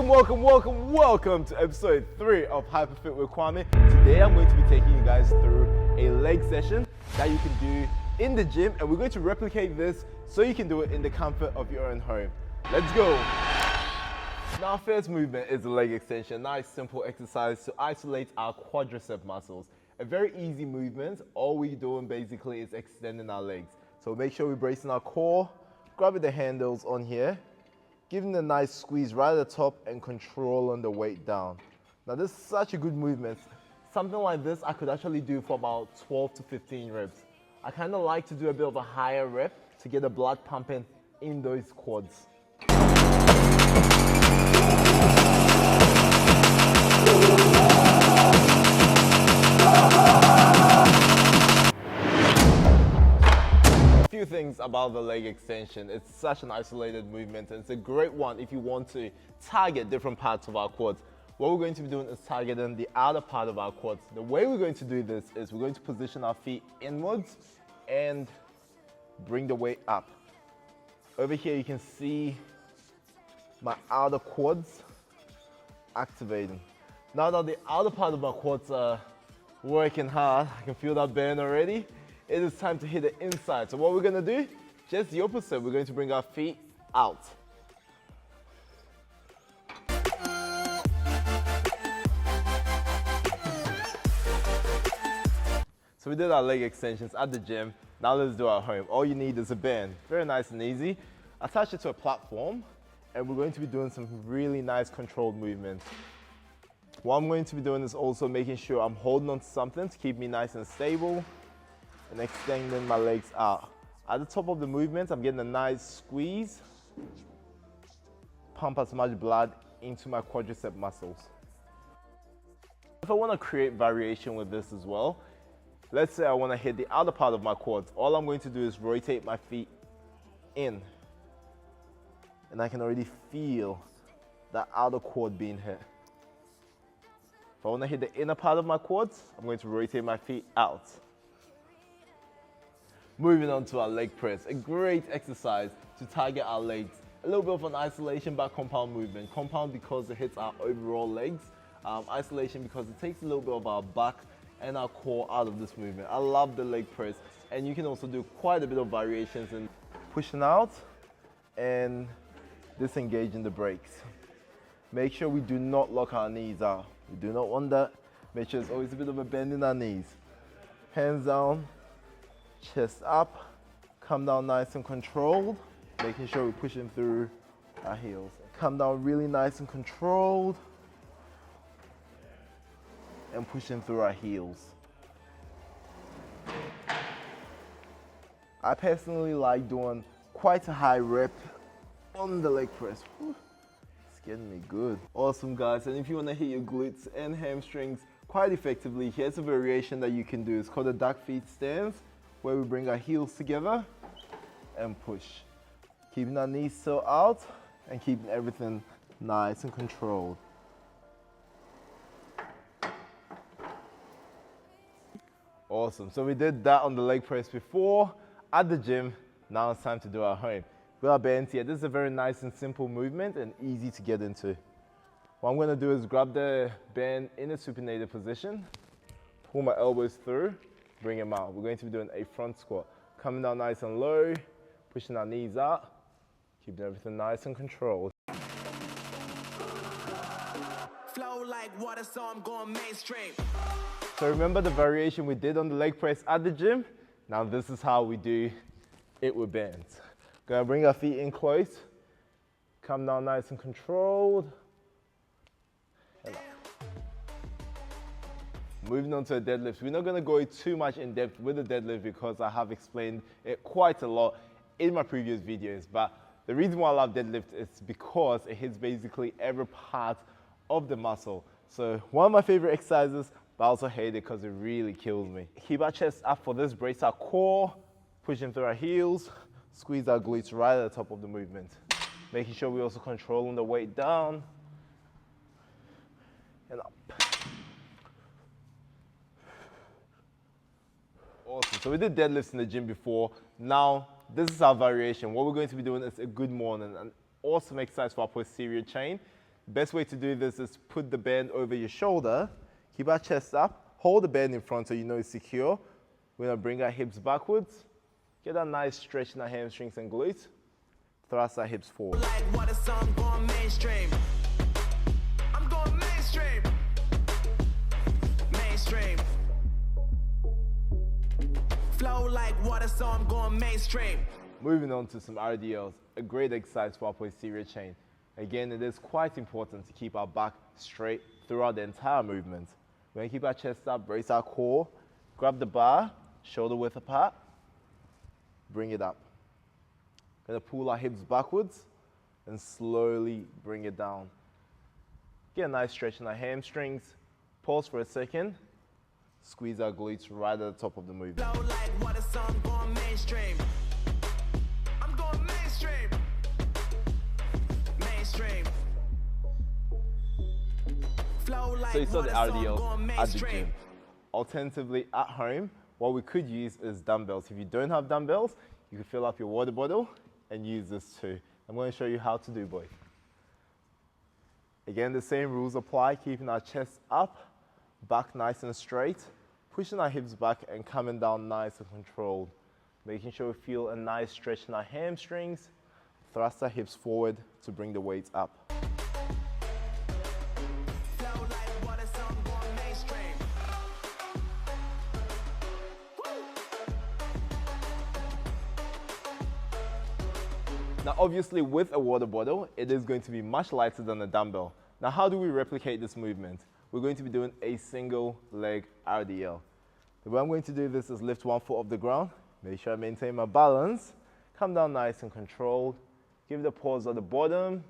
Welcome to episode 3 of Hyperfit with Kwame. Today I'm going to be taking you guys through a leg session that you can do in the gym, and we're going to replicate this so you can do it in the comfort of your own home. Let's go. Now, our first movement is the leg extension. Nice simple exercise to isolate our quadricep muscles. A very easy movement. All we're doing basically is extending our legs. So make sure we're bracing our core, grabbing the handles on here, giving a nice squeeze right at the top and controlling the weight down. Now this is such a good movement. Something like this I could actually do for about 12 to 15 reps. I kind of like to do a bit of a higher rep to get the blood pumping in those quads. A few things about the leg extension. It's such an isolated movement, and it's a great one if you want to target different parts of our quads. What we're going to be doing is targeting the outer part of our quads. The way we're going to do this is we're going to position our feet inwards and bring the weight up. Over here you can see my outer quads activating. Now that the outer part of my quads are working hard, I can feel that burn already. It is time to hit the inside. So what we're gonna do, just the opposite. We're going to bring our feet out. So we did our leg extensions at the gym. Now let's do our home. All you need is a band. Very nice and easy. Attach it to a platform, and we're going to be doing some really nice controlled movements. What I'm going to be doing is also making sure I'm holding on to something to keep me nice and stable, and extending my legs out. At the top of the movement, I'm getting a nice squeeze, pump as much blood into my quadricep muscles. If I want to create variation with this as well, let's say I want to hit the outer part of my quads, all I'm going to do is rotate my feet in, and I can already feel that outer quad being hit. If I want to hit the inner part of my quads, I'm going to rotate my feet out. Moving on to our leg press, a great exercise to target our legs. A little bit of an isolation but compound movement. Compound because it hits our overall legs. Isolation because it takes a little bit of our back and our core out of this movement. I love the leg press, and you can also do quite a bit of variations in pushing out and disengaging the brakes. Make sure we do not lock our knees out. We do not want that. Make sure there's always a bit of a bend in our knees. Hands down. Chest up, come down nice and controlled, making sure we're pushing through our heels. Come down really nice and controlled, and pushing through our heels. I personally like doing quite a high rep on the leg press. Whew. It's getting me good. Awesome, guys, and if you want to hit your glutes and hamstrings quite effectively, here's a variation that you can do. It's called a duck feet stance, where we bring our heels together and push. Keeping our knees still out and keeping everything nice and controlled. Awesome, so we did that on the leg press before at the gym. Now it's time to do our home. With our bands here, this is a very nice and simple movement and easy to get into. What I'm gonna do is grab the band in a supinated position, pull my elbows through, bring them out. We're going to be doing a front squat. Coming down nice and low, pushing our knees out, keeping everything nice and controlled. Flow like water, so I'm going mainstream. So remember the variation we did on the leg press at the gym? Now this is how we do it with bands. Gonna bring our feet in close, come down nice and controlled, and up. Moving on to a deadlift. We're not going to go too much in depth with the deadlift because I have explained it quite a lot in my previous videos. But the reason why I love deadlift is because it hits basically every part of the muscle. So one of my favorite exercises, but I also hate it because it really kills me. Keep our chest up for this, brace our core, pushing through our heels, squeeze our glutes right at the top of the movement. Making sure we're also controlling the weight down and up. Awesome, so we did deadlifts in the gym before. Now, this is our variation. What we're going to be doing is a good morning, an awesome exercise for our posterior chain. Best way to do this is put the band over your shoulder, keep our chest up, hold the band in front so you know it's secure. We're gonna bring our hips backwards, get a nice stretch in our hamstrings and glutes, thrust our hips forward. Like water, so I'm going mainstream. I'm going mainstream. Mainstream. Flow like water, so I'm going mainstream. Moving on to some RDLs, a great exercise for our posterior chain. Again, it is quite important to keep our back straight throughout the entire movement. We're gonna keep our chest up, brace our core, grab the bar, shoulder width apart, bring it up. Gonna pull our hips backwards and slowly bring it down. Get a nice stretch in our hamstrings. Pause for a second. Squeeze our glutes right at the top of the movement. Flow like water, so I'm going mainstream. I'm going mainstream. Mainstream. Flow like So you saw the water, so I'm going RDLs at the mainstream. gym. Alternatively, at home, what we could use is dumbbells. If you don't have dumbbells, you can fill up your water bottle and use this too. I'm going to show you how to do both. Again, the same rules apply, keeping our chest up, back nice and straight, pushing our hips back and coming down nice and controlled. Making sure we feel a nice stretch in our hamstrings, thrust our hips forward to bring the weights up. Flow like water, so I'm going mainstream. Now obviously with a water bottle, it is going to be much lighter than a dumbbell. Now how do we replicate this movement? We're going to be doing a single leg RDL. The way I'm going to do this is lift one foot off the ground, make sure I maintain my balance, come down nice and controlled, give it a pause at the bottom.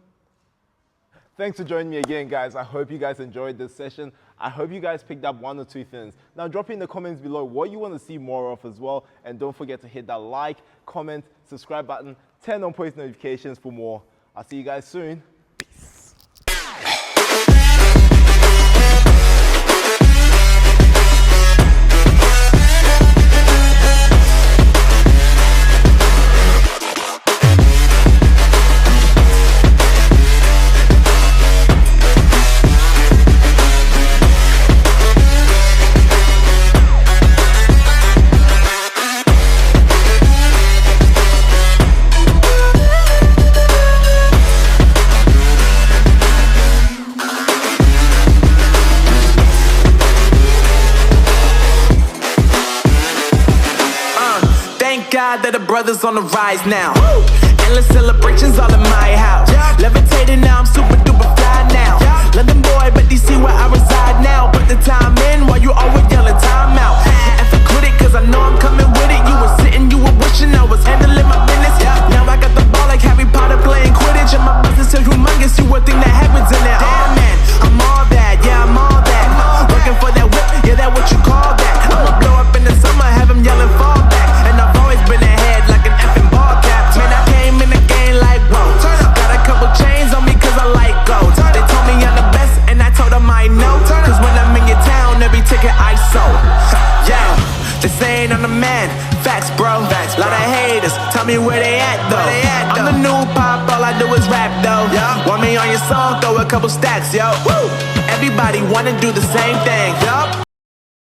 Thanks for joining me again, guys. I hope you guys enjoyed this session. I hope you guys picked up one or two things. Now drop in the comments below what you want to see more of as well, and don't forget to hit that like, comment, subscribe button, turn on post notifications for more. I'll see you guys soon. God that the brothers on the rise now. Endless celebrations all in my house. Levitating now, I'm super duper fly now. London boy, but DC where I reside now. Put the time in while you always yelling time out. And for quit it, cause I know I'm coming with it. You were sitting, you were wishing I was handling my business. Now I got the ball like Harry Potter playing Quidditch. And my business so humongous, you would think that happens in there. Oh man, I'm all that, yeah, I'm all that. Working for that whip, yeah, that what you call that. I'ma blow up in the summer, have him yelling fall back. And I've always been ahead like an effing ball cap. Man, I came in the game like, whoa. Got a couple chains on me cause I like gold. They told me I'm the best and I told them I know. Cause when I'm in your town, every ticket I sold. Yeah, they saying I'm the man. Facts, bro. Lot of haters, tell me where they at though. I'm the new pop, all I do is rap though. Want me on your song, throw a couple stacks, yo. Everybody wanna do the same thing, yo.